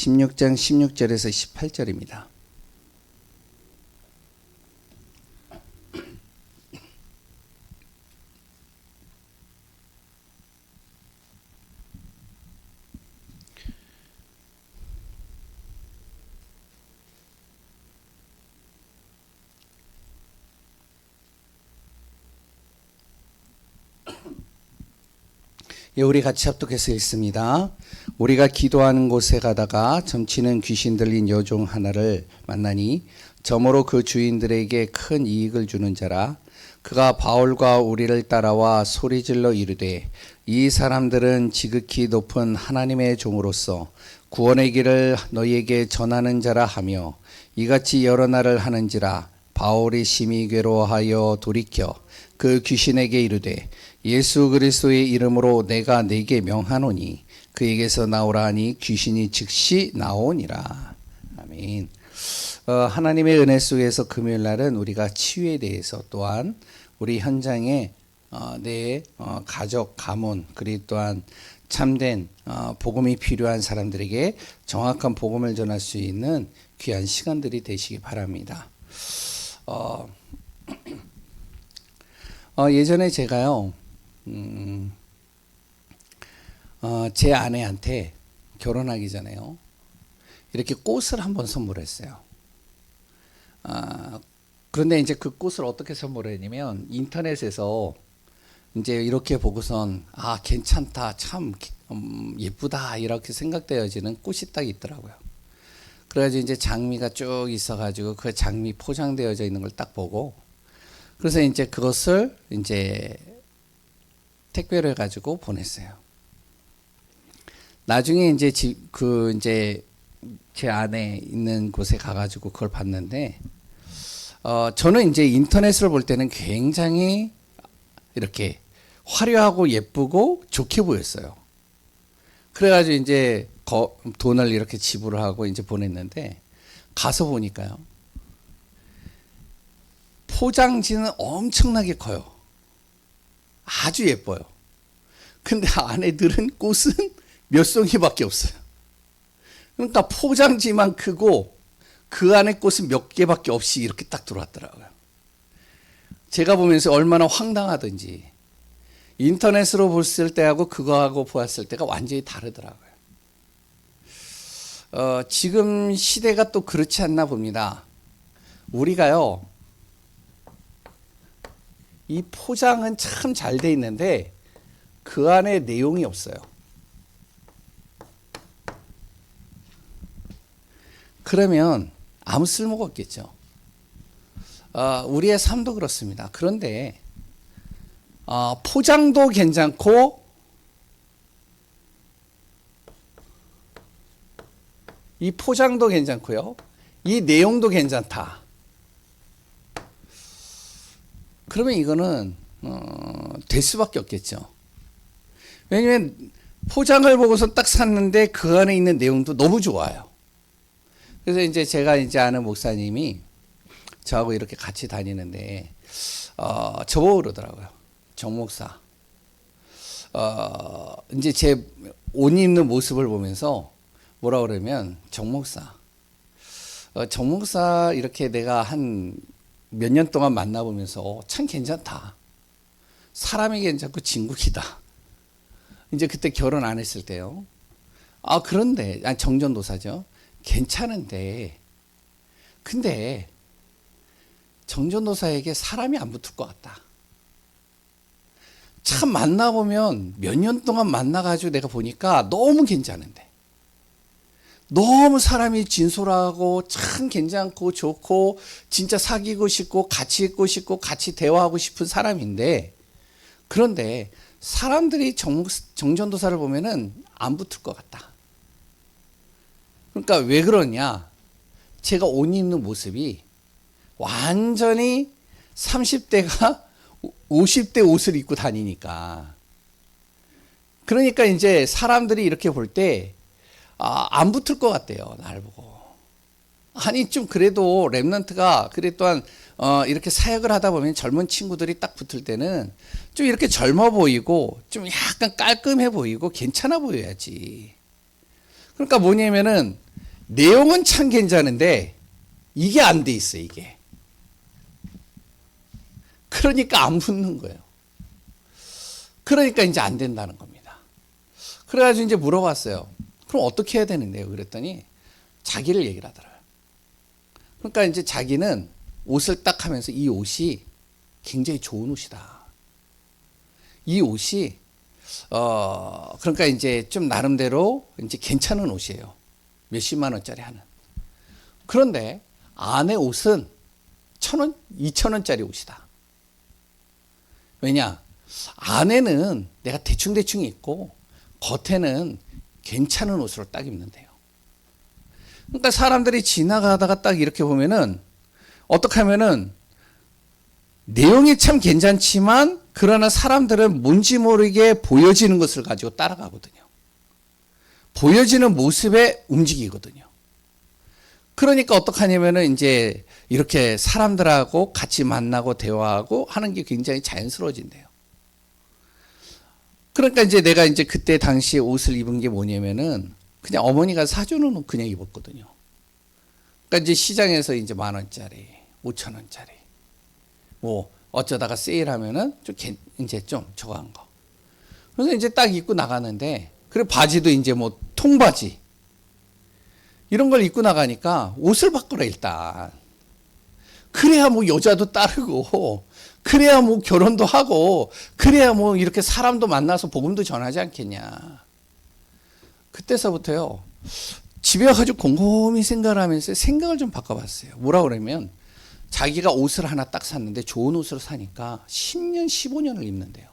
16장 16절에서 18절입니다. 예, 우리 같이 합독해서 읽습니다. 우리가 기도하는 곳에 가다가 점치는 귀신 들린 여종 하나를 만나니 점으로 그 주인들에게 큰 이익을 주는 자라. 그가 바울과 우리를 따라와 소리질러 이르되 이 사람들은 지극히 높은 하나님의 종으로서 구원의 길을 너희에게 전하는 자라 하며 이같이 여러 날을 하는지라. 바울이 심히 괴로워하여 돌이켜 그 귀신에게 이르되 예수 그리스도의 이름으로 내가 네게 명하노니 그에게서 나오라 하니 귀신이 즉시 나오니라. 아멘. 하나님의 은혜 속에서 금요일 날은 우리가 치유에 대해서 또한 우리 현장에 내 가족, 가문 그리고 또한 참된 복음이 필요한 사람들에게 정확한 복음을 전할 수 있는 귀한 시간들이 되시기 바랍니다. 예전에 제가요, 제 아내한테 결혼하기 전에요, 이렇게 꽃을 한번 선물했어요. 그런데 이제 그 꽃을 어떻게 선물했냐면, 인터넷에서 이제 이렇게 보고선, 괜찮다, 참, 예쁘다, 이렇게 생각되어지는 꽃이 딱 있더라고요. 그래가지고 이제 장미가 쭉 있어가지고 그 장미 포장되어져 있는 걸 딱 보고, 그래서 이제 그것을 이제 택배로 해가지고 보냈어요. 나중에 이제 이제 제 안에 있는 곳에 가가지고 그걸 봤는데, 저는 이제 인터넷을 볼 때는 굉장히 이렇게 화려하고 예쁘고 좋게 보였어요. 그래가지고 이제 돈을 이렇게 지불을 하고 이제 보냈는데, 가서 보니까요, 포장지는 엄청나게 커요. 아주 예뻐요. 근데 안에 들은 꽃은 몇 송이밖에 없어요. 그러니까 포장지만 크고 그 안에 꽃은 몇 개밖에 없이 이렇게 딱 들어왔더라고요. 제가 보면서 얼마나 황당하든지, 인터넷으로 봤을 때하고 그거하고 보았을 때가 완전히 다르더라고요. 지금 시대가 또 그렇지 않나 봅니다. 우리가요, 이 포장은 참 잘 돼 있는데 그 안에 내용이 없어요. 그러면 아무 쓸모가 없겠죠. 우리의 삶도 그렇습니다. 그런데 포장도 괜찮고 이 포장도 괜찮고요, 이 내용도 괜찮다. 그러면 이거는 될 수밖에 없겠죠. 왜냐면 포장을 보고서 딱 샀는데 그 안에 있는 내용도 너무 좋아요. 그래서 이제 제가 이제 아는 목사님이 저하고 이렇게 같이 다니는데 저보고 그러더라고요. 정 목사, 이제 제 옷 입는 모습을 보면서 뭐라 그러면, 정 목사, 이렇게 내가 한 몇 년 동안 만나보면서 참 괜찮다. 사람이 괜찮고 진국이다. 이제 그때 결혼 안 했을 때요. 그런데, 정전도사죠. 괜찮은데, 근데 정전도사에게 사람이 안 붙을 것 같다. 참 만나보면 몇 년 동안 만나가지고 내가 보니까 너무 괜찮은데, 너무 사람이 진솔하고 참 괜찮고 좋고 진짜 사귀고 싶고 같이 있고 싶고 같이 대화하고 싶은 사람인데, 그런데 사람들이 정전도사를 보면은 안 붙을 것 같다. 그러니까 왜 그러냐, 제가 옷 입는 모습이 완전히 30대가 50대 옷을 입고 다니니까, 그러니까 이제 사람들이 이렇게 볼 때 안 붙을 것 같대요, 날 보고. 아니, 좀 그래도 랩런트가, 그래 또한 이렇게 사역을 하다 보면 젊은 친구들이 딱 붙을 때는 좀 이렇게 젊어 보이고 좀 약간 깔끔해 보이고 괜찮아 보여야지. 그러니까 뭐냐면은 내용은 참 괜찮은데 이게 안 돼 있어, 이게. 그러니까 안 붙는 거예요. 그러니까 이제 안 된다는 겁니다. 그래가지고 이제 물어봤어요. 그럼 어떻게 해야 되는데요? 그랬더니 자기를 얘기를 하더라고요. 그러니까 이제 자기는 옷을 딱 하면서 이 옷이 굉장히 좋은 옷이다. 이 옷이 그러니까 이제 좀 나름대로 이제 괜찮은 옷이에요. 몇십만 원짜리 하는. 그런데 안에 옷은 1,000원, 2,000원짜리 옷이다. 왜냐? 안에는 내가 대충 입고 겉에는 괜찮은 옷으로 딱 입는데요. 그러니까 사람들이 지나가다가 딱 이렇게 보면은 어떻게 하면은 내용이 참 괜찮지만 그러나 사람들은 뭔지 모르게 보여지는 것을 가지고 따라가거든요. 보여지는 모습에 움직이거든요. 그러니까 어떻게 하냐면은 이제 이렇게 사람들하고 같이 만나고 대화하고 하는 게 굉장히 자연스러워진대요. 그러니까 이제 내가 이제 그때 당시에 옷을 입은 게 뭐냐면은 그냥 어머니가 사주는 옷 그냥 입었거든요. 그러니까 이제 시장에서 이제 10,000원짜리, 5,000원짜리, 뭐 어쩌다가 세일하면은 좀 이제 좀 저거 한 거. 그래서 이제 딱 입고 나가는데, 그리고 바지도 이제 뭐 통바지 이런 걸 입고 나가니까 옷을 바꾸라 일단. 그래야 뭐 여자도 따르고, 그래야 뭐 결혼도 하고, 그래야 뭐 이렇게 사람도 만나서 복음도 전하지 않겠냐. 그때서부터요, 집에 와가지고 곰곰이 생각을 하면서 생각을 좀 바꿔봤어요. 뭐라 그러면, 자기가 옷을 하나 딱 샀는데 좋은 옷을 사니까 10년, 15년을 입는데요.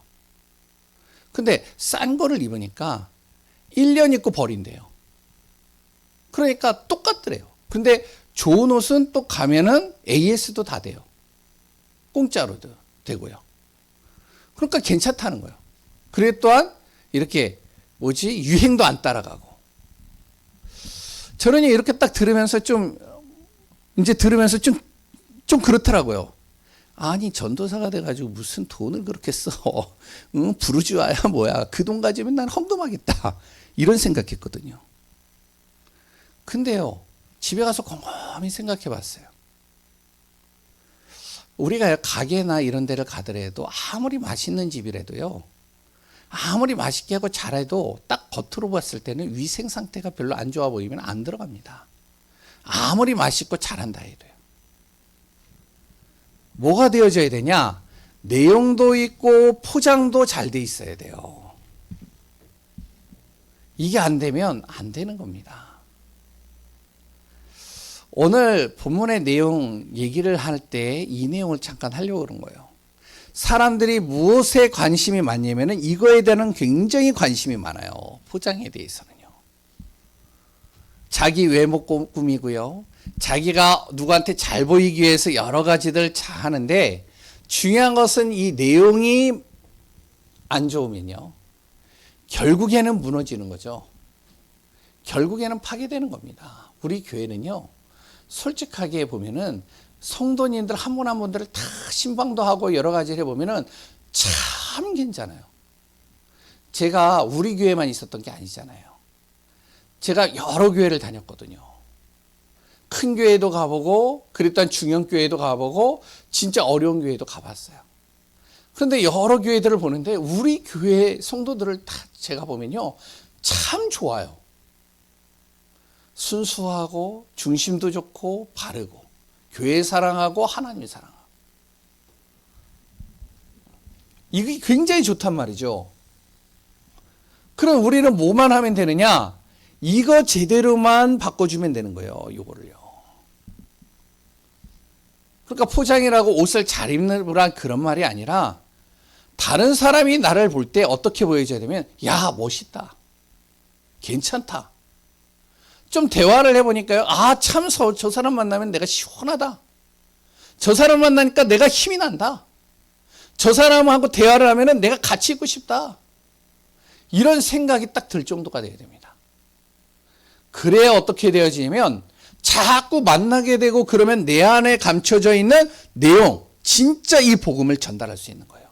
근데 싼 거를 입으니까 1년 입고 버린대요. 그러니까 똑같더래요. 근데 좋은 옷은 또 가면은 AS도 다 돼요. 공짜로도 되고요. 그러니까 괜찮다는 거예요. 그래 또한 이렇게 유행도 안 따라가고. 저는 이렇게 딱 들으면서 좀 그렇더라고요. 아니 전도사가 돼가지고 무슨 돈을 그렇게 써. 부르주아야 뭐야. 그 돈 가지면 난 헌금하겠다. 이런 생각했거든요. 근데요, 집에 가서 곰곰이 생각해 봤어요. 우리가 가게나 이런 데를 가더라도 아무리 맛있는 집이라도요, 아무리 맛있게 하고 잘해도 딱 겉으로 봤을 때는 위생 상태가 별로 안 좋아 보이면 안 들어갑니다. 아무리 맛있고 잘한다 해도요. 뭐가 되어져야 되냐? 내용도 있고 포장도 잘 돼 있어야 돼요. 이게 안 되면 안 되는 겁니다. 오늘 본문의 내용 얘기를 할 때 이 내용을 잠깐 하려고 그런 거예요. 사람들이 무엇에 관심이 많냐면은 이거에 대한 굉장히 관심이 많아요. 포장에 대해서는요. 자기 외모 꾸미고요. 자기가 누구한테 잘 보이기 위해서 여러 가지들 하는데, 중요한 것은 이 내용이 안 좋으면요, 결국에는 무너지는 거죠. 결국에는 파괴되는 겁니다. 우리 교회는요, 솔직하게 보면은 성도님들 한 분 한 분들을 다 신방도 하고 여러 가지를 해보면은 참 괜찮아요. 제가 우리 교회만 있었던 게 아니잖아요. 제가 여러 교회를 다녔거든요. 큰 교회도 가보고, 그랬던 중형교회도 가보고, 진짜 어려운 교회도 가봤어요. 그런데 여러 교회들을 보는데 우리 교회 성도들을 다 제가 보면요, 참 좋아요. 순수하고 중심도 좋고 바르고 교회 사랑하고 하나님 사랑하고, 이게 굉장히 좋단 말이죠. 그럼 우리는 뭐만 하면 되느냐? 이거 제대로만 바꿔주면 되는 거예요. 이거를요. 그러니까 포장이라고 옷을 잘 입느란 그런 말이 아니라, 다른 사람이 나를 볼 때 어떻게 보여줘야 되면, 야, 멋있다, 괜찮다. 좀 대화를 해보니까요, 아, 참, 저 사람 만나면 내가 시원하다. 저 사람 만나니까 내가 힘이 난다. 저 사람하고 대화를 하면 내가 같이 있고 싶다. 이런 생각이 딱 들 정도가 돼야 됩니다. 그래야 어떻게 되어지냐면, 자꾸 만나게 되고 그러면 내 안에 감춰져 있는 내용, 진짜 이 복음을 전달할 수 있는 거예요.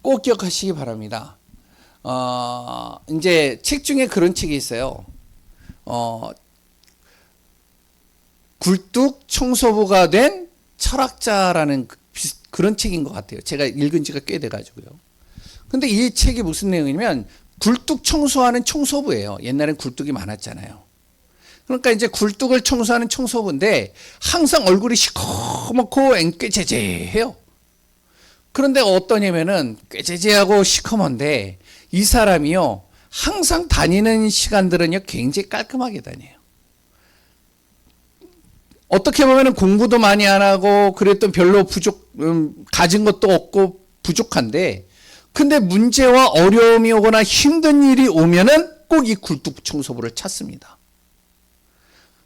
꼭 기억하시기 바랍니다. 이제 책 중에 그런 책이 있어요. 굴뚝 청소부가 된 철학자라는 그런 책인 것 같아요. 제가 읽은 지가 꽤 돼가지고요. 근데 이 책이 무슨 내용이냐면 굴뚝 청소하는 청소부예요. 옛날엔 굴뚝이 많았잖아요. 그러니까 이제 굴뚝을 청소하는 청소부인데 항상 얼굴이 시커멓고 꾀재재해요. 그런데 어떠냐면은 꾀재재하고 시커먼데 이 사람이요 항상 다니는 시간들은요 굉장히 깔끔하게 다녀요. 어떻게 보면은 공부도 많이 안 하고 그랬던 별로 가진 것도 없고 부족한데 근데 문제와 어려움이 오거나 힘든 일이 오면은 꼭 이 굴뚝 청소부를 찾습니다.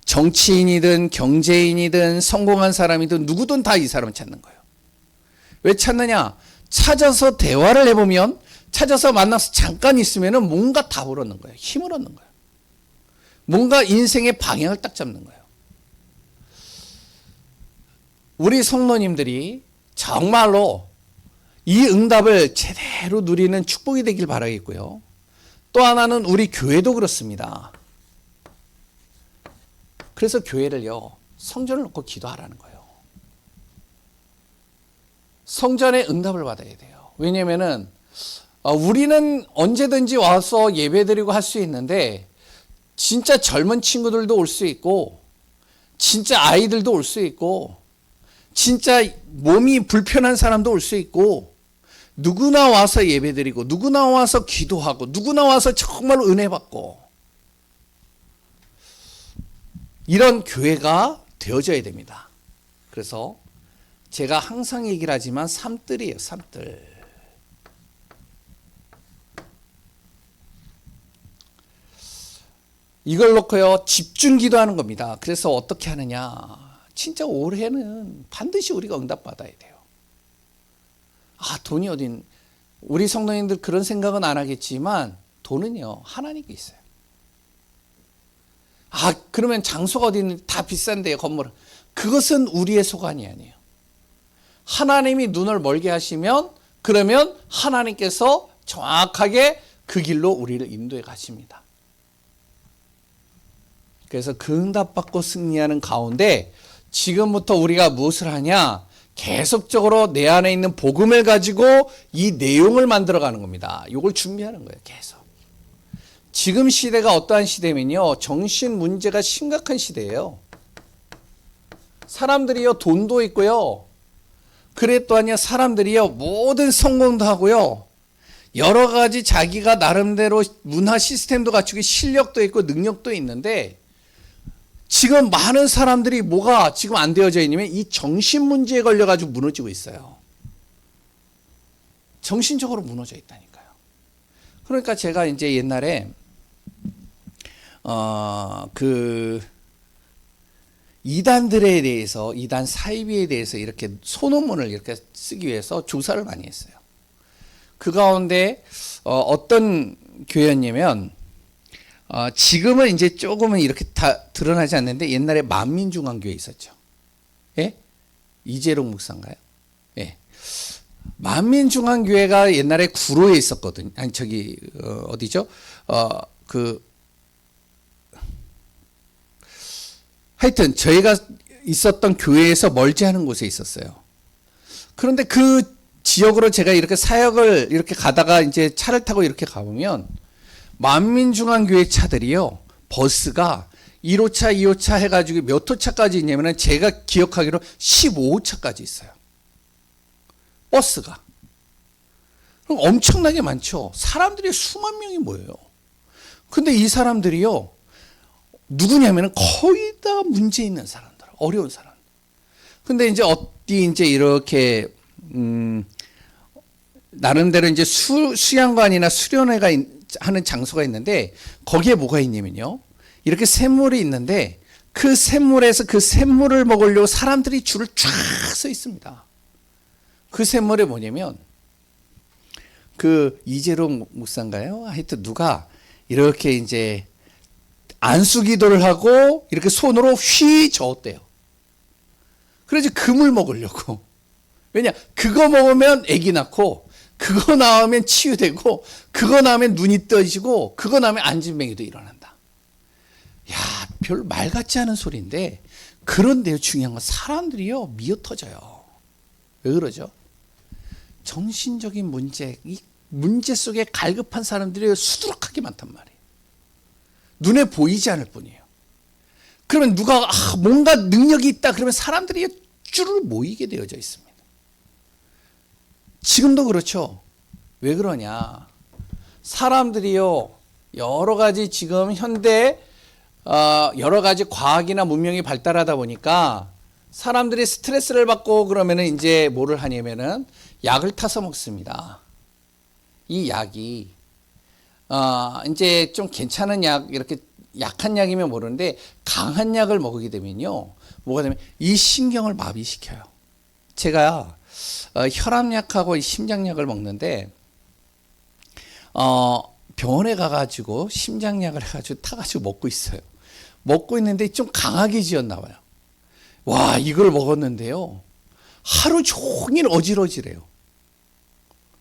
정치인이든 경제인이든 성공한 사람이든 누구든 다 이 사람을 찾는 거예요. 왜 찾느냐? 찾아서 대화를 해보면 찾아서 만나서 잠깐 있으면은 뭔가 답을 얻는 거예요. 힘을 얻는 거예요. 뭔가 인생의 방향을 딱 잡는 거예요. 우리 성도님들이 정말로 이 응답을 제대로 누리는 축복이 되길 바라겠고요. 또 하나는 우리 교회도 그렇습니다. 그래서 교회를요, 성전을 놓고 기도하라는 거예요. 성전의 응답을 받아야 돼요. 왜냐면은, 우리는 언제든지 와서 예배드리고 할 수 있는데, 진짜 젊은 친구들도 올 수 있고, 진짜 아이들도 올 수 있고, 진짜 몸이 불편한 사람도 올 수 있고, 누구나 와서 예배드리고, 누구나 와서 기도하고, 누구나 와서 정말로 은혜 받고, 이런 교회가 되어져야 됩니다. 그래서 제가 항상 얘기를 하지만 삼뜰이에요. 삼뜰. 이걸 놓고요 집중 기도하는 겁니다. 그래서 어떻게 하느냐. 진짜 올해는 반드시 우리가 응답받아야 돼요. 돈이 어딘. 우리 성도님들 그런 생각은 안 하겠지만 돈은요 하나님께 있어요. 그러면 장소가 어디 있는데 다 비싼데요, 건물은. 그것은 우리의 소관이 아니에요. 하나님이 눈을 멀게 하시면, 그러면 하나님께서 정확하게 그 길로 우리를 인도해 가십니다. 그래서 그 응답받고 승리하는 가운데 지금부터 우리가 무엇을 하냐? 계속적으로 내 안에 있는 복음을 가지고 이 내용을 만들어가는 겁니다. 이걸 준비하는 거예요, 계속. 지금 시대가 어떠한 시대면요, 정신 문제가 심각한 시대예요. 사람들이요 돈도 있고요, 그래 또한요 사람들이요 모든 성공도 하고요, 여러 가지 자기가 나름대로 문화 시스템도 갖추고 실력도 있고 능력도 있는데, 지금 많은 사람들이 뭐가 지금 안 되어져 있냐면 이 정신 문제에 걸려가지고 무너지고 있어요. 정신적으로 무너져 있다니까요. 그러니까 제가 이제 옛날에 이단들에 대해서, 이단 사이비에 대해서 이렇게 소논문을 이렇게 쓰기 위해서 조사를 많이 했어요. 그 가운데 어떤 교회였냐면, 지금은 이제 조금은 이렇게 다 드러나지 않는데 옛날에 만민중앙교회 있었죠. 예? 이재롱 목사인가요? 예. 만민중앙교회가 옛날에 구로에 있었거든요. 아니 어디죠? 하여튼 저희가 있었던 교회에서 멀지 않은 곳에 있었어요. 그런데 그 지역으로 제가 이렇게 사역을 이렇게 가다가 이제 차를 타고 이렇게 가보면 만민중앙교회 차들이요, 버스가 1호차, 2호차 해가지고 몇 호차까지 있냐면은 제가 기억하기로 15호차까지 있어요. 버스가. 그럼 엄청나게 많죠. 사람들이 수만 명이 모여요. 근데 이 사람들이요, 누구냐면은 거의 다 문제 있는 사람들, 어려운 사람. 근데 이제 어디 이제 이렇게 나름대로 이제 수양관이나 수련회가 하는 장소가 있는데, 거기에 뭐가 있냐면요, 이렇게 샘물이 있는데 그 샘물에서 그 샘물을 먹으려고 사람들이 줄을 쫙 서 있습니다. 그 샘물에 뭐냐면 그 이재롱 목사인가요? 하여튼 누가 이렇게 이제 안수기도를 하고 이렇게 손으로 휘 저었대요. 그래서 금을 먹으려고. 왜냐? 그거 먹으면 아기 낳고, 그거 나오면 치유되고, 그거 나오면 눈이 떠지고, 그거 나오면 안진뱅이도 일어난다. 야, 별 말 같지 않은 소리인데, 그런데요, 중요한 건 사람들이요, 미어 터져요. 왜 그러죠? 정신적인 문제, 이 문제 속에 갈급한 사람들이 수두룩하게 많단 말이에요. 눈에 보이지 않을 뿐이에요. 그러면 누가 뭔가 능력이 있다 그러면 사람들이 쭈르르 모이게 되어져 있습니다. 지금도 그렇죠. 왜 그러냐? 사람들이요, 여러 가지 지금 현대 여러 가지 과학이나 문명이 발달하다 보니까 사람들이 스트레스를 받고 그러면은 이제 뭐를 하냐면은 약을 타서 먹습니다. 이 약이 이제 좀 괜찮은 약, 이렇게 약한 약이면 모르는데 강한 약을 먹게 되면요, 뭐가 되면 이 신경을 마비시켜요. 제가 혈압약하고 심장약을 먹는데 병원에 가가지고 심장약을 해가지고 타가지고 먹고 있어요. 먹고 있는데 좀 강하게 지었나 봐요. 와, 이걸 먹었는데요, 하루 종일 어지러지래요.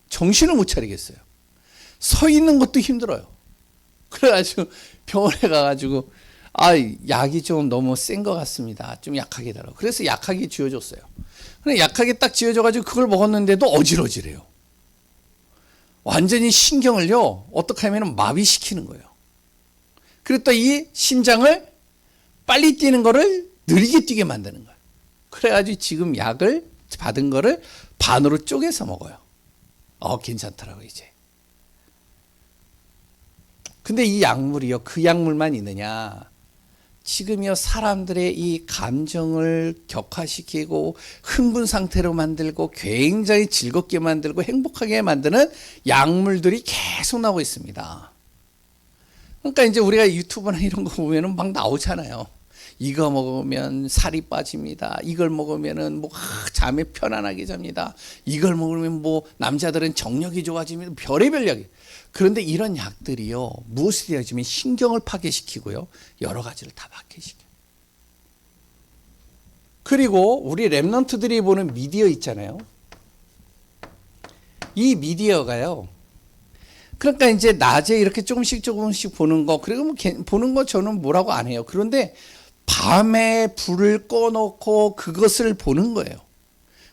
정신을 못 차리겠어요. 서 있는 것도 힘들어요. 그래가지고 병원에 가가지고 약이 좀 너무 센 것 같습니다. 좀 약하게 달라고. 그래서 약하게 지어줬어요. 근데 약하게 딱 지어줘가지고 그걸 먹었는데도 어지러지래요. 완전히 신경을요, 어떻게 하면 마비시키는 거예요. 그리고 또 이 심장을 빨리 뛰는 거를 느리게 뛰게 만드는 거예요. 그래가지고 지금 약을 받은 거를 반으로 쪼개서 먹어요. 괜찮더라고요, 이제. 근데 이 약물이요, 그 약물만 있느냐? 지금요, 사람들의 이 감정을 격화시키고 흥분 상태로 만들고 굉장히 즐겁게 만들고 행복하게 만드는 약물들이 계속 나오고 있습니다. 그러니까 이제 우리가 유튜브나 이런 거 보면은 막 나오잖아요. 이거 먹으면 살이 빠집니다. 이걸 먹으면은 뭐 잠에 편안하게 잡니다. 이걸 먹으면 뭐 남자들은 정력이 좋아집니다. 별의별 약이. 그런데 이런 약들이요, 무엇을 해야지면 신경을 파괴시키고요, 여러 가지를 다 파괴시켜요. 그리고 우리 랩런트들이 보는 미디어 있잖아요. 이 미디어가요, 그러니까 이제 낮에 이렇게 조금씩 보는 거, 그리고 뭐 보는 거 저는 뭐라고 안 해요. 그런데 밤에 불을 꺼놓고 그것을 보는 거예요.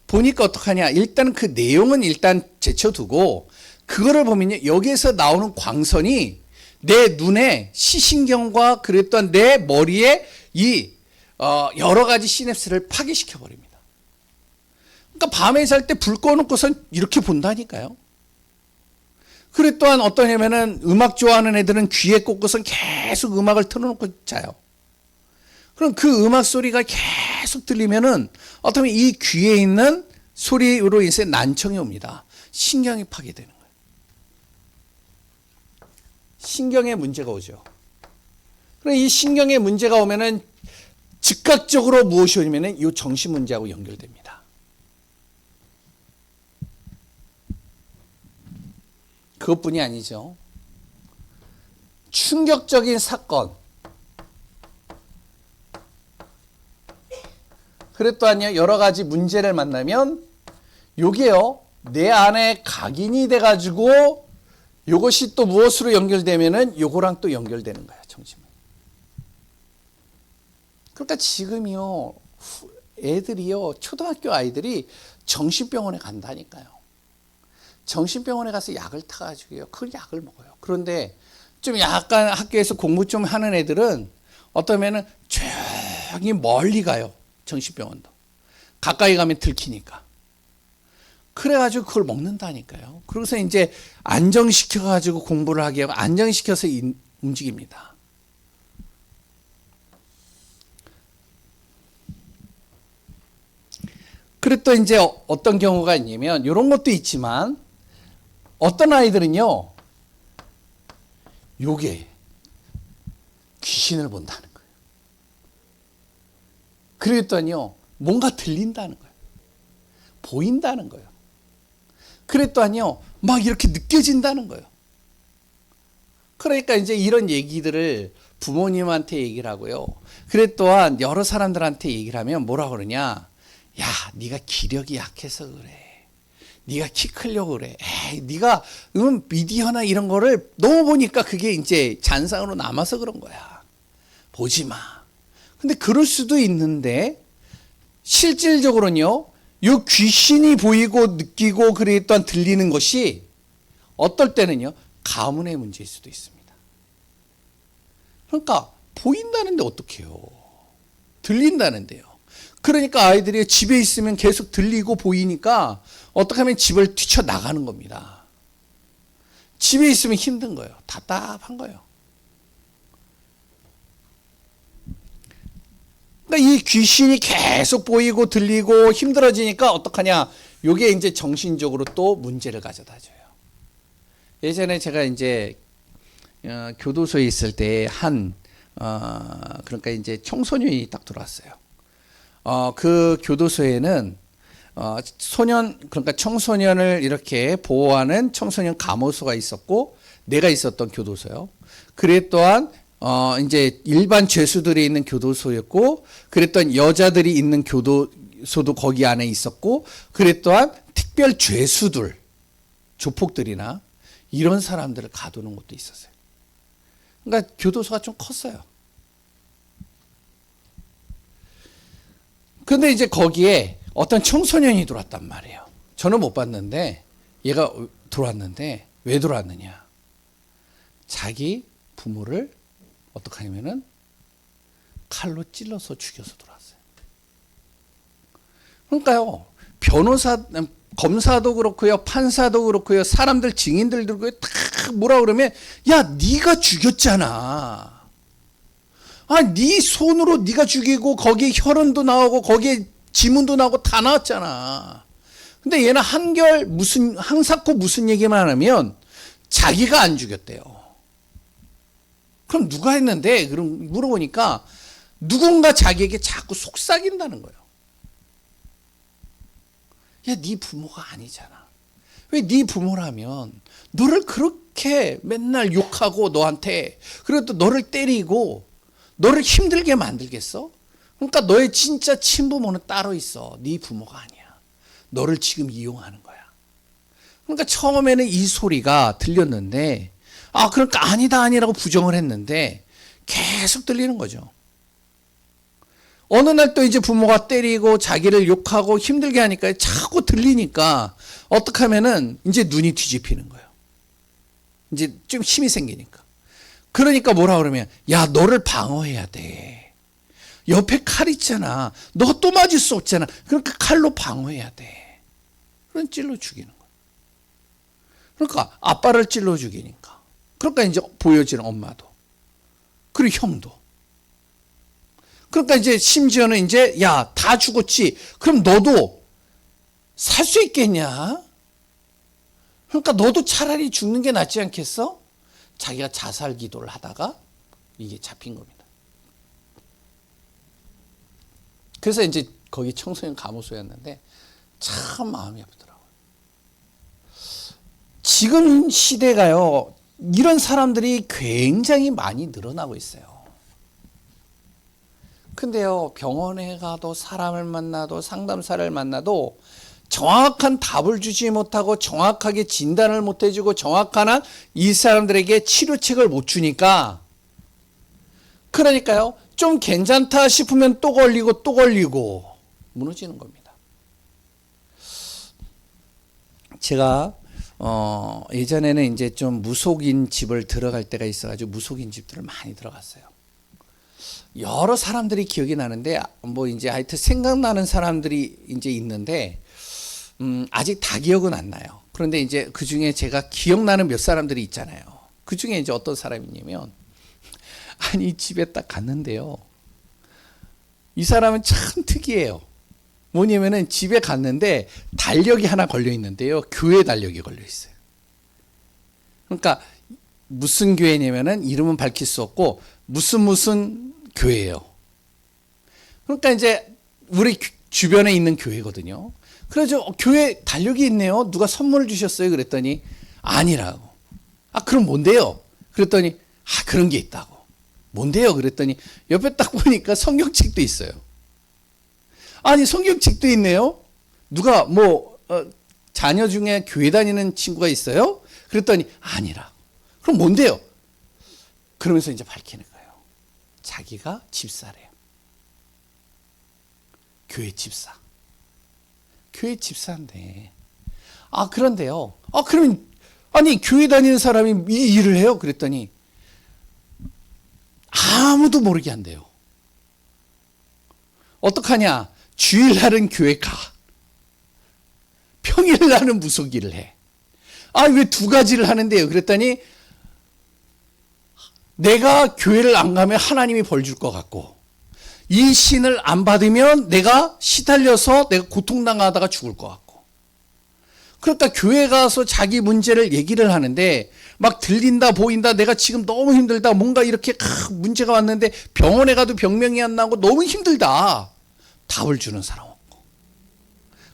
보니까 어떡하냐? 일단 그 내용은 일단 제쳐두고, 그거를 보면요, 여기에서 나오는 광선이 내 눈에 시신경과 그랬던 내 머리에 이 여러 가지 시냅스를 파괴시켜 버립니다. 그러니까 밤에 잘 때 불 꺼놓고선 이렇게 본다니까요. 그리고 또한 어떠냐면은 음악 좋아하는 애들은 귀에 꽂고선 계속 음악을 틀어놓고 자요. 그럼 그 음악 소리가 계속 들리면은 어쩌면 이 귀에 있는 소리로 인해 난청이 옵니다. 신경이 파괴되는 거예요. 신경에 문제가 오죠. 그럼 이 신경에 문제가 오면은 즉각적으로 무엇이 오냐면은 이 정신 문제하고 연결됩니다. 그것뿐이 아니죠. 충격적인 사건, 그래 또한요, 여러 가지 문제를 만나면 요게요, 내 안에 각인이 돼가지고 요것이 또 무엇으로 연결되면은 요거랑 또 연결되는 거야, 정신만. 그러니까 지금이요, 애들이요, 초등학교 아이들이 정신병원에 간다니까요. 정신병원에 가서 약을 타가지고요, 그 약을 먹어요. 그런데 좀 약간 학교에서 공부 좀 하는 애들은 어떠면은 조용히 멀리 가요. 정신병원도. 가까이 가면 들키니까. 그래가지고 그걸 먹는다니까요. 그래서 이제 안정시켜가지고 공부를 하게 하고 안정시켜서 움직입니다. 그리고 또 이제 어떤 경우가 있냐면 이런 것도 있지만 어떤 아이들은요, 요게 귀신을 본다는 거예요. 그랬더니요, 뭔가 들린다는 거예요. 보인다는 거예요. 그랬더니요, 막 이렇게 느껴진다는 거예요. 그러니까 이제 이런 얘기들을 부모님한테 얘기를 하고요. 그래 또한 여러 사람들한테 얘기를 하면 뭐라 그러냐? 야, 네가 기력이 약해서 그래. 네가 키 크려고 그래. 에이, 네가 미디어나 이런 거를 너무 보니까 그게 이제 잔상으로 남아서 그런 거야. 보지 마. 근데 그럴 수도 있는데 실질적으로는요. 요 귀신이 보이고 느끼고 그랬던 들리는 것이 어떨 때는요. 가문의 문제일 수도 있습니다. 그러니까 보인다는데 어떡해요. 들린다는데요. 그러니까 아이들이 집에 있으면 계속 들리고 보이니까 어떻게 하면 집을 뛰쳐나가는 겁니다. 집에 있으면 힘든 거예요. 답답한 거예요. 그러니까 이 귀신이 계속 보이고 들리고 힘들어지니까 어떡하냐. 요게 이제 정신적으로 또 문제를 가져다 줘요. 예전에 제가 이제 교도소에 있을 때 그러니까 이제 청소년이 딱 들어왔어요. 그 교도소에는 그러니까 청소년을 이렇게 보호하는 청소년 감호소가 있었고, 내가 있었던 교도소요. 그래 또한 이제 일반 죄수들이 있는 교도소였고, 그랬던 여자들이 있는 교도소도 거기 안에 있었고, 그래 또한 특별 죄수들, 조폭들이나 이런 사람들을 가두는 곳도 있었어요. 그러니까 교도소가 좀 컸어요. 근데 이제 거기에 어떤 청소년이 들어왔단 말이에요. 저는 못 봤는데 얘가 들어왔는데 왜 들어왔느냐. 자기 부모를 어떻게 하냐면은 칼로 찔러서 죽여서 들어왔어요. 그러니까요. 검사도 그렇고요. 판사도 그렇고요. 사람들 증인들도 그렇고요. 다 뭐라 그러면 야 네가 죽였잖아. 네 손으로 네가 죽이고 거기에 혈흔도 나오고 거기에 지문도 나오고 다 나왔잖아. 근데 얘는 한사코 무슨 얘기만 하면 자기가 안 죽였대요. 그럼 누가 했는데? 그럼 물어보니까 누군가 자기에게 자꾸 속삭인다는 거예요. 야, 네 부모가 아니잖아. 왜 네 부모라면 너를 그렇게 맨날 욕하고 너한테 그리고 또 너를 때리고 너를 힘들게 만들겠어? 그러니까 너의 진짜 친부모는 따로 있어. 네 부모가 아니야. 너를 지금 이용하는 거야. 그러니까 처음에는 이 소리가 들렸는데 그러니까 아니라고 부정을 했는데 계속 들리는 거죠. 어느 날 또 이제 부모가 때리고 자기를 욕하고 힘들게 하니까 자꾸 들리니까 어떻게 하면은 이제 눈이 뒤집히는 거예요. 이제 좀 힘이 생기니까. 그러니까 뭐라 그러면 야 너를 방어해야 돼. 옆에 칼 있잖아. 너 또 맞을 수 없잖아. 그러니까 칼로 방어해야 돼. 그럼 찔러 죽이는 거야. 그러니까 아빠를 찔러 죽이니까. 그러니까 이제 보여지는 엄마도. 그리고 형도. 그러니까 이제 심지어는 이제 야 다 죽었지. 그럼 너도 살 수 있겠냐? 그러니까 너도 차라리 죽는 게 낫지 않겠어? 자기가 자살 기도를 하다가 이게 잡힌 겁니다. 그래서 이제 거기 청소년 감호소였는데 참 마음이 아프더라고요. 지금 시대가요. 이런 사람들이 굉장히 많이 늘어나고 있어요. 근데요. 병원에 가도 사람을 만나도 상담사를 만나도 정확한 답을 주지 못하고 정확하게 진단을 못 해주고 정확한 이 사람들에게 치료책을 못 주니까 그러니까요. 좀 괜찮다 싶으면 또 걸리고 무너지는 겁니다. 제가 예전에는 이제 좀 무속인 집을 들어갈 때가 있어가지고 무속인 집들을 많이 들어갔어요. 여러 사람들이 기억이 나는데 뭐 이제 하여튼 생각나는 사람들이 이제 있는데 아직 다 기억은 안 나요. 그런데 이제 그 중에 제가 기억나는 몇 사람들이 있잖아요. 그 중에 이제 어떤 사람이냐면 아니 집에 딱 갔는데요. 이 사람은 참 특이해요. 뭐냐면은 집에 갔는데 달력이 하나 걸려 있는데요. 교회 달력이 걸려 있어요. 그러니까 무슨 교회냐면은 이름은 밝힐 수 없고 무슨 교회예요. 그러니까 이제 우리 주변에 있는 교회거든요. 그래서 교회 달력이 있네요. 누가 선물을 주셨어요? 그랬더니 아니라고. 그럼 뭔데요? 그랬더니 그런 게 있다고. 뭔데요? 그랬더니 옆에 딱 보니까 성경책도 있어요. 아니 성경책도 있네요. 누가 자녀 중에 교회 다니는 친구가 있어요? 그랬더니 아니라. 그럼 뭔데요? 그러면서 이제 밝히는 거예요. 자기가 집사래요. 교회 집사. 교회 집사인데. 아, 그런데요. 아, 그러면, 아니, 교회 다니는 사람이 이 일을 해요? 그랬더니 아무도 모르게 한대요. 어떡하냐? 주일날은 교회 가. 평일날은 무속일을 해. 아, 왜 두 가지를 하는데요? 그랬더니 내가 교회를 안 가면 하나님이 벌 줄 것 같고, 이 신을 안 받으면 내가 시달려서 내가 고통당하다가 죽을 것 같고. 그러니까 교회 가서 자기 문제를 얘기를 하는데 막 들린다 보인다, 내가 지금 너무 힘들다, 뭔가 이렇게 문제가 왔는데 병원에 가도 병명이 안 나고 너무 힘들다. 답을 주는 사람 없고.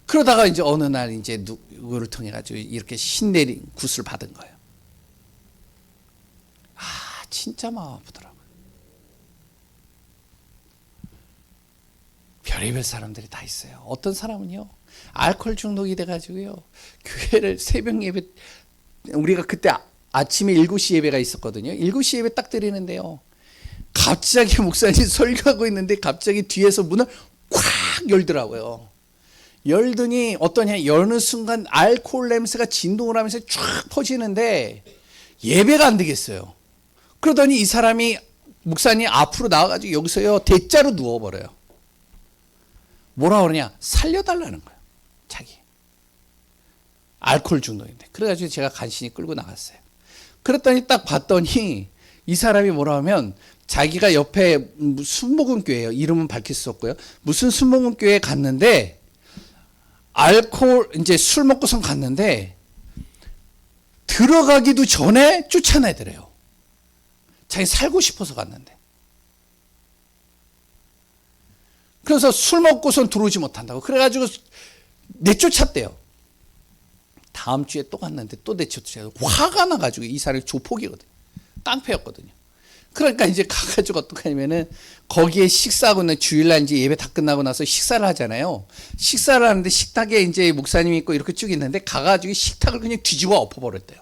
그러다가 이제 어느 날 이제 누구를 통해 가지고 이렇게 신 내린 굿을 받은 거예요. 아, 진짜 마음 아프더라고요. 별의별 사람들이 다 있어요. 어떤 사람은요, 알코올 중독이 돼가지고요, 교회를 새벽 예배, 우리가 그때 아침에 7시 예배가 있었거든요. 7시 예배 딱 드리는데요, 갑자기 목사님 설교하고 있는데 갑자기 뒤에서 문을 꽉 열더라고요. 열더니 어떠냐, 여느 순간 알코올 냄새가 진동을 하면서 쫙 퍼지는데 예배가 안 되겠어요. 그러더니 이 사람이, 목사님 앞으로 나와가지고 여기서요 대자로 누워버려요. 뭐라 그러냐, 살려달라는 거예요. 자기 알코올 중독인데. 그래가지고 제가 간신히 끌고 나갔어요. 그랬더니 딱 봤더니 이 사람이 뭐라 하면, 자기가 옆에 순복음교회예요. 이름은 밝힐 수 없고요. 무슨 순복음교회에 갔는데, 알코올 이제 술 먹고선 갔는데 들어가기도 전에 쫓아내더래요. 자기 살고 싶어서 갔는데. 그래서 술 먹고선 들어오지 못한다고. 그래가지고 내쫓았대요. 다음 주에 또 갔는데 또 내쫓았어요. 화가 나가지고, 이 사람이 조폭이거든요. 깡패였거든요. 그러니까 이제 가가지고 어떡하냐면은, 거기에 식사하고 있는, 주일날 이제 예배 다 끝나고 나서 식사를 하잖아요. 식사를 하는데 식탁에 이제 목사님이 있고 이렇게 쭉 있는데, 가가지고 식탁을 그냥 뒤집어 엎어버렸대요.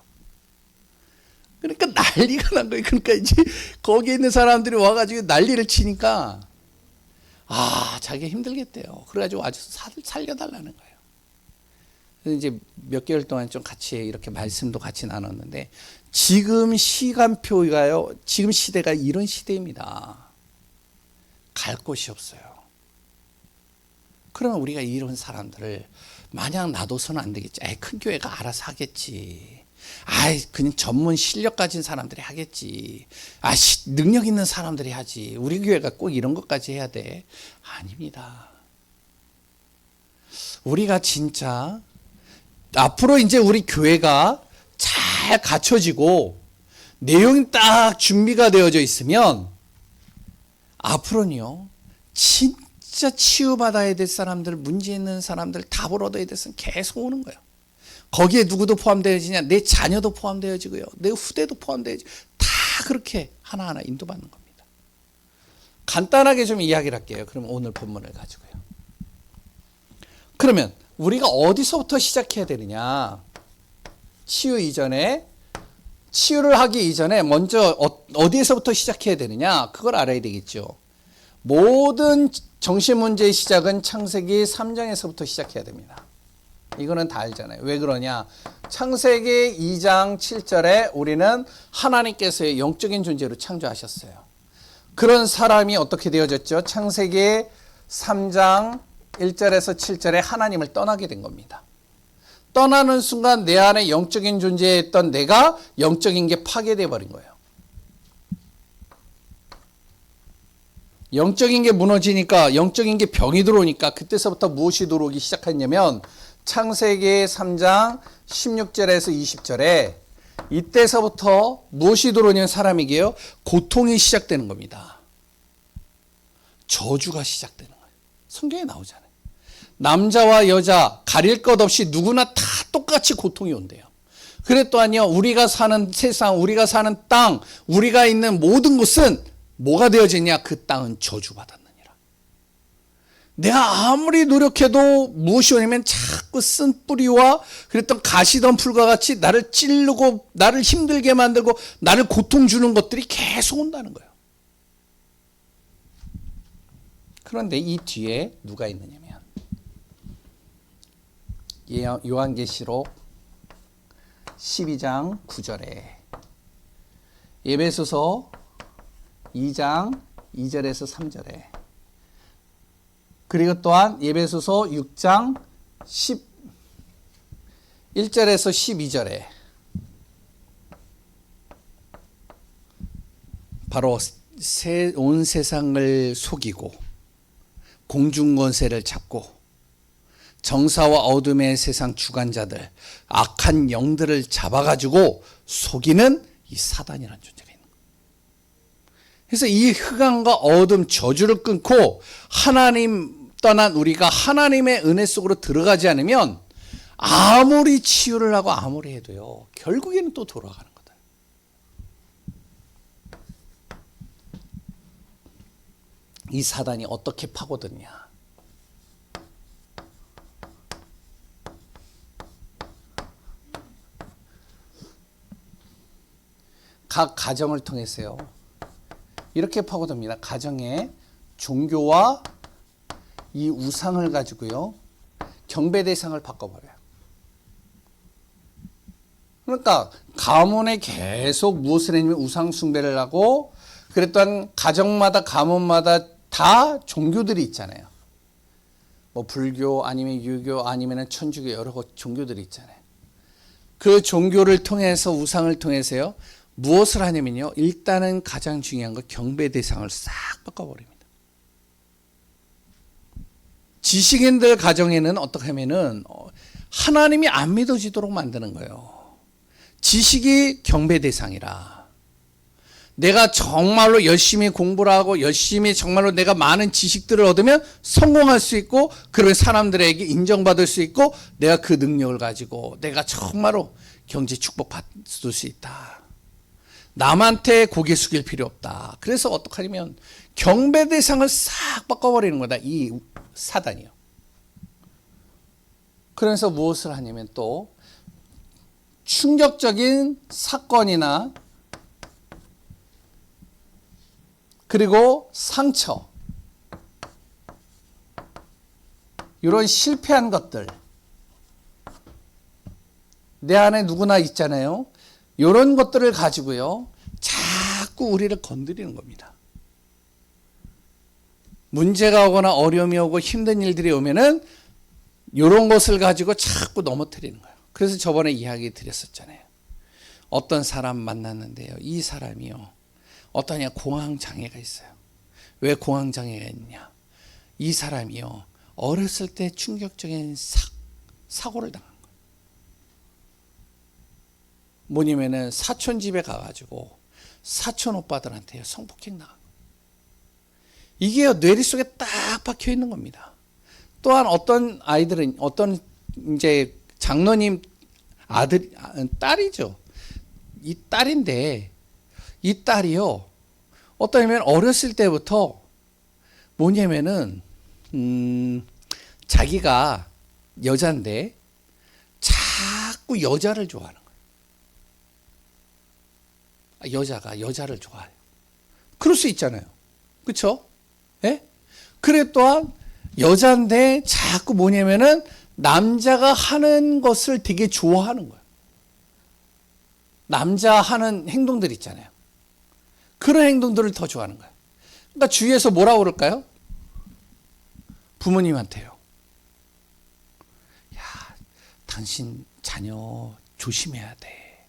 그러니까 난리가 난 거예요. 그러니까 이제 거기에 있는 사람들이 와가지고 난리를 치니까, 아, 자기가 힘들겠대요. 그래가지고 아주 살려달라는 거예요. 그래서 이제 몇 개월 동안 좀 같이 이렇게 말씀도 같이 나눴는데, 지금 시간표가요, 지금 시대가 이런 시대입니다. 갈 곳이 없어요. 그러면 우리가 이런 사람들을 마냥 놔둬서는 안 되겠지. 에이, 큰 교회가 알아서 하겠지. 아이, 그냥 전문 실력 가진 사람들이 하겠지. 아, 능력 있는 사람들이 하지. 우리 교회가 꼭 이런 것까지 해야 돼? 아닙니다. 우리가 진짜 앞으로 이제 우리 교회가 잘 갖춰지고 내용이 딱 준비가 되어져 있으면, 앞으로는요, 진짜 치유받아야 될 사람들, 문제 있는 사람들, 답을 얻어야 돼서 계속 오는 거예요. 거기에 누구도 포함되어지냐? 내 자녀도 포함되어지고요, 내 후대도 포함되어지고, 다 그렇게 하나하나 인도받는 겁니다. 간단하게 좀 이야기를 할게요. 그럼 오늘 본문을 가지고요. 그러면 우리가 어디서부터 시작해야 되느냐? 치유를 하기 이전에 먼저 어디에서부터 시작해야 되느냐? 그걸 알아야 되겠죠. 모든 정신문제의 시작은 창세기 3장에서부터 시작해야 됩니다. 이거는 다 알잖아요. 왜 그러냐? 창세기 2장 7절에 우리는 하나님께서의 영적인 존재로 창조하셨어요. 그런 사람이 어떻게 되어졌죠? 창세기 3장 1절에서 7절에 하나님을 떠나게 된 겁니다. 떠나는 순간 내 안에 영적인 존재였던 내가 영적인 게 파괴되어 버린 거예요. 영적인 게 무너지니까, 영적인 게 병이 들어오니까, 그때서부터 무엇이 들어오기 시작했냐면, 창세기 3장 16절에서 20절에 이때서부터 무엇이 들어오냐면, 사람에게요, 고통이 시작되는 겁니다. 저주가 시작되는 거예요. 성경에 나오잖아요. 남자와 여자 가릴 것 없이 누구나 다 똑같이 고통이 온대요. 그래 또한요, 우리가 사는 세상, 우리가 사는 땅, 우리가 있는 모든 곳은 뭐가 되어지냐? 그 땅은 저주받았느니라. 내가 아무리 노력해도 무엇이 오냐면 자꾸 쓴 뿌리와 그랬던 가시덤불과 같이 나를 찌르고 나를 힘들게 만들고 나를 고통 주는 것들이 계속 온다는 거예요. 그런데 이 뒤에 누가 있느냐면 요한계시록 12장 9절에 에베소서 2장 2절에서 3절에 그리고 또한 에베소서 6장 11절에서 12절에 바로 온 세상을 속이고 공중권세를 잡고 정사와 어둠의 세상 주관자들 악한 영들을 잡아가지고 속이는 이 사단이라는 존재가 있는 거예요. 그래서 이 흑암과 어둠 저주를 끊고 하나님 떠난 우리가 하나님의 은혜 속으로 들어가지 않으면 아무리 치유를 하고 아무리 해도요 결국에는 또 돌아가는 거다. 이 사단이 어떻게 파고드냐? 각 가정을 통해서요 이렇게 파고듭니다. 가정에 종교와 이 우상을 가지고요 경배 대상을 바꿔버려요. 그러니까 가문에 계속 무엇을 했냐면 우상 숭배를 하고 그랬던 가정마다 가문마다 다 종교들이 있잖아요. 뭐 불교 아니면 유교 아니면 천주교 여러 종교들이 있잖아요. 그 종교를 통해서 우상을 통해서요 무엇을 하냐면요 일단은 가장 중요한 거 경배 대상을 싹 바꿔버립니다. 지식인들 가정에는 어떻게 하면은 하나님이 안 믿어지도록 만드는 거예요. 지식이 경배 대상이라. 내가 정말로 열심히 공부를 하고 열심히 정말로 내가 많은 지식들을 얻으면 성공할 수 있고 그러면 사람들에게 인정받을 수 있고 내가 그 능력을 가지고 내가 정말로 경제 축복 받을 수 있다. 남한테 고개 숙일 필요 없다. 그래서 어떻게 하냐면 경배 대상을 싹 바꿔버리는 거다. 이 사단이요. 그래서 무엇을 하냐면 또 충격적인 사건이나 그리고 상처 이런 실패한 것들 내 안에 누구나 있잖아요. 이런 것들을 가지고요 자꾸 우리를 건드리는 겁니다. 문제가 오거나 어려움이 오고 힘든 일들이 오면은 이런 것을 가지고 자꾸 넘어뜨리는 거예요. 그래서 저번에 이야기 드렸었잖아요. 어떤 사람 만났는데요. 이 사람이요. 어떠냐 공황장애가 있어요. 왜 공황장애가 있냐. 이 사람이요. 어렸을 때 충격적인 사고를 당한 거예요. 뭐냐면은 사촌 집에 가가지고 사촌 오빠들한테 성폭행 당한 거예요. 이게요. 뇌리 속에 딱 박혀 있는 겁니다. 또한 어떤 아이들은 어떤 이제 장로님 딸이죠. 이 딸인데 이 딸이요. 어떠냐면 어렸을 때부터 뭐냐면은 자기가 여자인데 자꾸 여자를 좋아하는 거예요. 여자가 여자를 좋아해요. 그럴 수 있잖아요. 그렇죠? 예? 그래 또한 여자인데 자꾸 뭐냐면은 남자가 하는 것을 되게 좋아하는 거예요. 남자 하는 행동들 있잖아요. 그런 행동들을 더 좋아하는 거예요. 그러니까 주위에서 뭐라고 그럴까요? 부모님한테요. 야, 당신 자녀 조심해야 돼.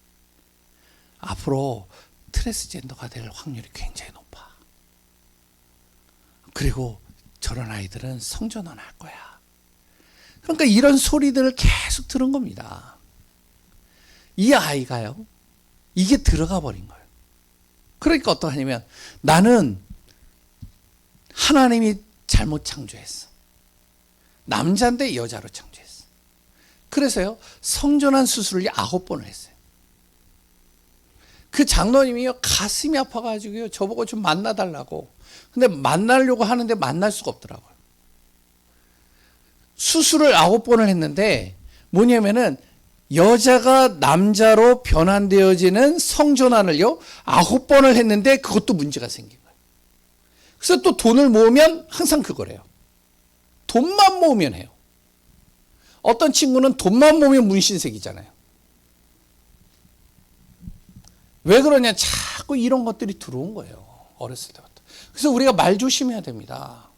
앞으로 트랜스젠더가 될 확률이 굉장히 높아. 그리고 저런 아이들은 성전환 할 거야. 그러니까 이런 소리들을 계속 들은 겁니다. 이 아이가요. 이게 들어가 버린 거예요. 그러니까 어떠하냐면 나는 하나님이 잘못 창조했어. 남자인데 여자로 창조했어. 그래서요. 성전환 수술을 9번을 했어요. 그 장로님이요. 가슴이 아파가지고요. 저보고 좀 만나달라고. 근데 만나려고 하는데 만날 수가 없더라고요. 수술을 9번을 했는데 뭐냐면은 여자가 남자로 변환되어지는 성전환을요 9번을 했는데 그것도 문제가 생긴 거예요. 그래서 또 돈을 모으면 항상 그거래요. 돈만 모으면 해요. 어떤 친구는 돈만 모으면 문신색이잖아요. 왜 그러냐? 자꾸 이런 것들이 들어온 거예요. 어렸을 때부터. 그래서 우리가 말 조심해야 됩니다.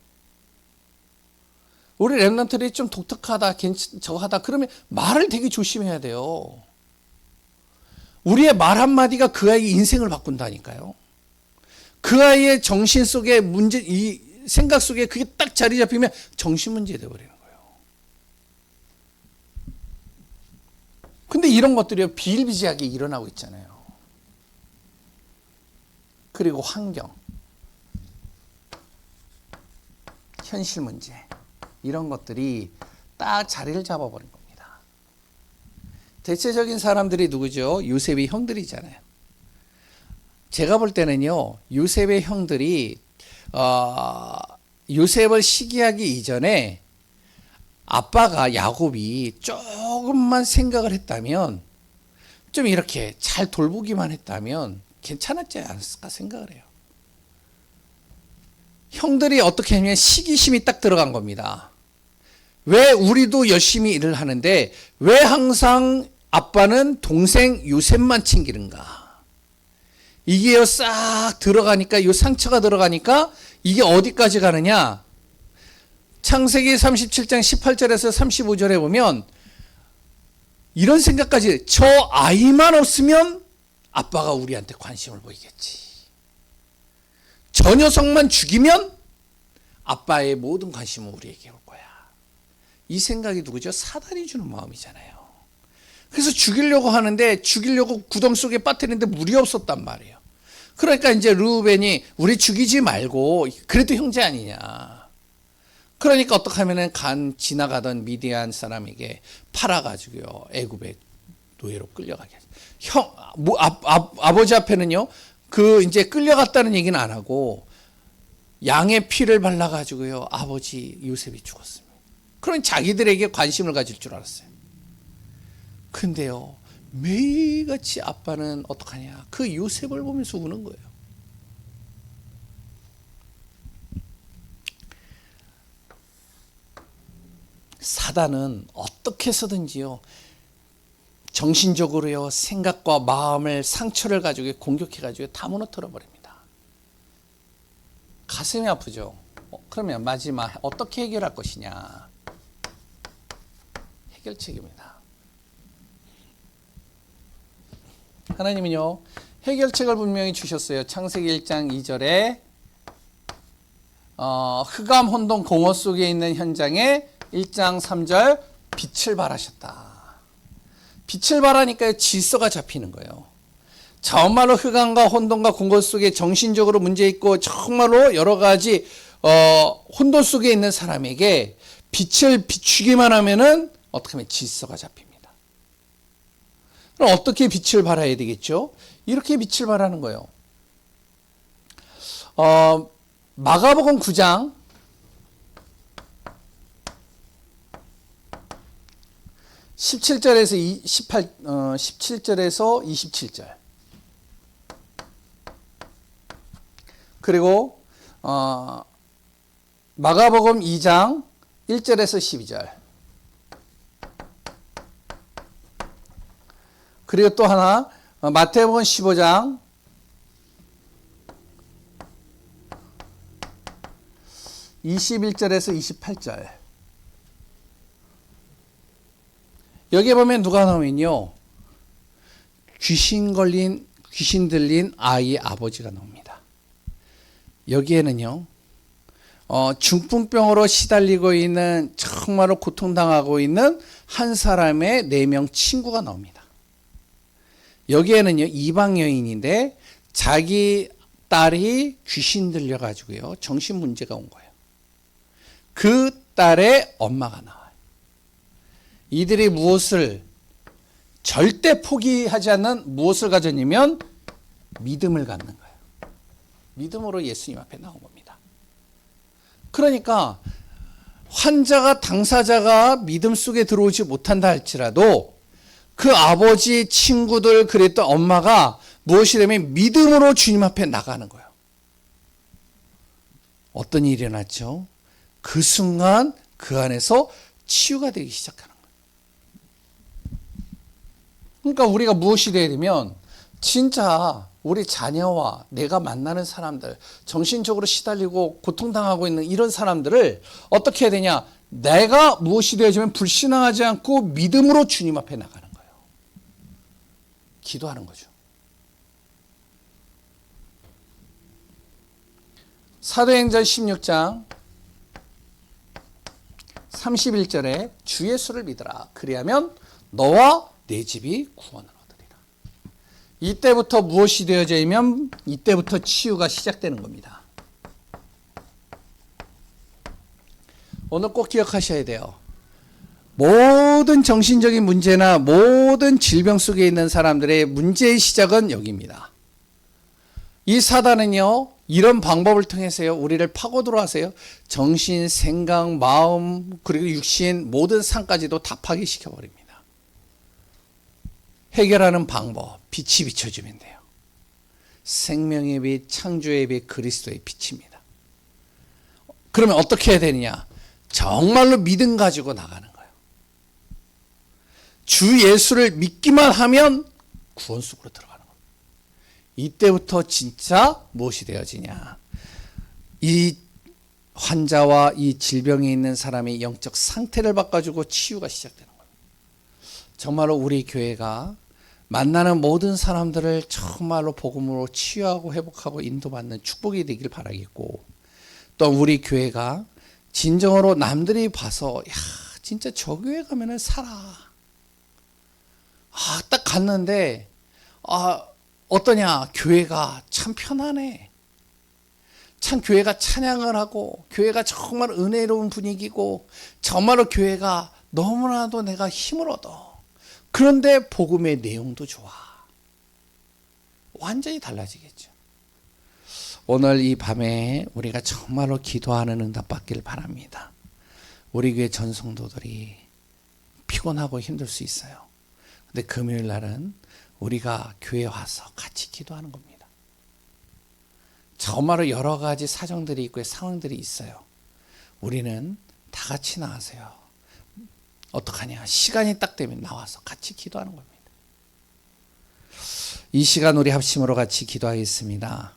우리 랩런트들이 좀 독특하다, 저거 하다 그러면 말을 되게 조심해야 돼요. 우리의 말 한마디가 그 아이의 인생을 바꾼다니까요. 그 아이의 정신 속에 문제, 이 생각 속에 그게 딱 자리 잡히면 정신 문제 되어버리는 거예요. 근데 이런 것들이 비일비재하게 일어나고 있잖아요. 그리고 환경, 현실 문제, 이런 것들이 딱 자리를 잡아버린 겁니다. 대체적인 사람들이 누구죠? 요셉의 형들이잖아요. 제가 볼 때는요, 요셉의 형들이 요셉을 시기하기 이전에 아빠가 야곱이 조금만 생각을 했다면, 좀 이렇게 잘 돌보기만 했다면 괜찮았지 않았을까 생각을 해요. 형들이 어떻게 하냐면 시기심이 딱 들어간 겁니다. 왜 우리도 열심히 일을 하는데 왜 항상 아빠는 동생 요셉만 챙기는가? 이게요 싹 들어가니까, 요 상처가 들어가니까 이게 어디까지 가느냐? 창세기 37장 18절에서 35절에 보면 이런 생각까지, 저 아이만 없으면 아빠가 우리한테 관심을 보이겠지. 저 녀석만 죽이면 아빠의 모든 관심은 우리에게 올 거야. 이 생각이 누구죠? 사단이 주는 마음이잖아요. 그래서 죽이려고 하는데, 죽이려고 구덩 속에 빠뜨리는데 물이 없었단 말이에요. 그러니까 이제 르우벤이 우리 죽이지 말고 그래도 형제 아니냐. 그러니까 어떻게 하면은 지나가던 미디안 사람에게 팔아가지고요 애굽의 노예로 끌려가게. 아버지 앞에는요 그 이제 끌려갔다는 얘기는 안 하고 양의 피를 발라가지고요 아버지 요셉이 죽었습니다. 그럼 자기들에게 관심을 가질 줄 알았어요. 근데요 매일같이 아빠는 어떡하냐, 그 요셉을 보면서 우는 거예요. 사단은 어떻게 해서든지요 정신적으로요 생각과 마음을, 상처를 가지고 공격해가지고 다 무너뜨려 버립니다. 가슴이 아프죠. 그러면 마지막 어떻게 해결할 것이냐? 해결책입니다. 하나님은요 해결책을 분명히 주셨어요. 창세기 1장 2절에 흑암 혼돈 공허 속에 있는 현장에 1장 3절 빛을 발하셨다. 빛을 발하니까 질서가 잡히는 거예요. 정말로 흑암과 혼돈과 공허 속에 정신적으로 문제 있고 정말로 여러 가지 혼돈 속에 있는 사람에게 빛을 비추기만 하면은 어떻게 하면 질서가 잡힙니다. 그럼 어떻게 빛을 발해야 되겠죠? 이렇게 빛을 발하는 거예요. 마가복음 9장 17절에서 17절에서 27절. 그리고 마가복음 2장 1절에서 12절. 그리고 또 하나 마태복음 15장 21절에서 28절. 여기에 보면 누가 나오면요 귀신 들린 아이의 아버지가 나옵니다. 여기에는요 중풍병으로 시달리고 있는, 정말로 고통당하고 있는 한 사람의 4명 친구가 나옵니다. 여기에는요 이방 여인인데 자기 딸이 귀신 들려가지고요 정신 문제가 온 거예요. 그 딸의 엄마가 나와요. 이들이 무엇을 절대 포기하지 않는 무엇을 가졌냐면 믿음을 갖는 거예요. 믿음으로 예수님 앞에 나온 겁니다. 그러니까 환자가 당사자가 믿음 속에 들어오지 못한다 할지라도 그 아버지, 친구들, 그랬던 엄마가 무엇이 되면 믿음으로 주님 앞에 나가는 거예요. 어떤 일이 일어났죠? 그 순간 그 안에서 치유가 되기 시작하는 거예요. 그러니까 우리가 무엇이 돼야 되면 진짜 우리 자녀와 내가 만나는 사람들, 정신적으로 시달리고 고통당하고 있는 이런 사람들을 어떻게 해야 되냐? 내가 무엇이 되어지면 불신앙하지 않고 믿음으로 주님 앞에 나가는 거예요. 기도하는 거죠. 사도행전 16장 31절에 주 예수를 믿으라. 그리하면 너와 내 집이 구원을 얻으리라. 이때부터 무엇이 되어지면 이때부터 치유가 시작되는 겁니다. 오늘 꼭 기억하셔야 돼요. 모든 정신적인 문제나 모든 질병 속에 있는 사람들의 문제의 시작은 여기입니다. 이 사단은요, 이런 방법을 통해서요, 우리를 파고들어 하세요. 정신, 생각, 마음, 그리고 육신, 모든 상까지도 다 파괴시켜 버립니다. 해결하는 방법, 빛이 비춰주면 돼요. 생명의 빛, 창조의 빛, 그리스도의 빛입니다. 그러면 어떻게 해야 되느냐? 정말로 믿음 가지고 나가는 거예요. 주 예수를 믿기만 하면 구원 속으로 들어가는 거예요. 이때부터 진짜 무엇이 되어지냐? 이 환자와 이 질병에 있는 사람의 영적 상태를 바꿔주고 치유가 시작되는 거예요. 정말로 우리 교회가 만나는 모든 사람들을 정말로 복음으로 치유하고 회복하고 인도받는 축복이 되길 바라겠고, 또 우리 교회가 진정으로 남들이 봐서 야 진짜 저 교회 가면은 살아. 딱 갔는데 어떠냐? 교회가 참 편하네. 참 교회가 찬양을 하고 교회가 정말 은혜로운 분위기고 정말로 교회가 너무나도 내가 힘을 얻어. 그런데 복음의 내용도 좋아. 완전히 달라지겠죠. 오늘 이 밤에 우리가 정말로 기도하는 응답 받기를 바랍니다. 우리 교회 전성도들이 피곤하고 힘들 수 있어요. 근데 금요일 날은 우리가 교회에 와서 같이 기도하는 겁니다. 정말로 여러 가지 사정들이 있고 상황들이 있어요. 우리는 다 같이 나와서요. 어떡하냐? 시간이 딱 되면 나와서 같이 기도하는 겁니다. 이 시간 우리 합심으로 같이 기도하겠습니다.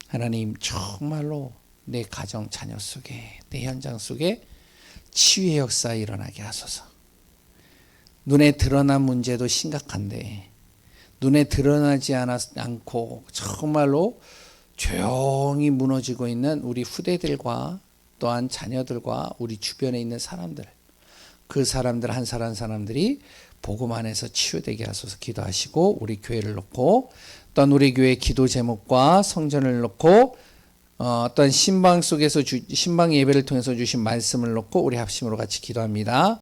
하나님, 정말로 내 가정 자녀 속에, 내 현장 속에 치유의 역사 일어나게 하소서. 눈에 드러난 문제도 심각한데 눈에 드러나지 않고 정말로 조용히 무너지고 있는 우리 후대들과 또한 자녀들과 우리 주변에 있는 사람들, 그 사람들 한 사람 사람들이 복음 안에서 치유되게 하소서. 기도하시고 우리 교회를 놓고 또한 우리 교회 기도 제목과 성전을 놓고 어떤 신방 속에서 신방 예배를 통해서 주신 말씀을 놓고 우리 합심으로 같이 기도합니다.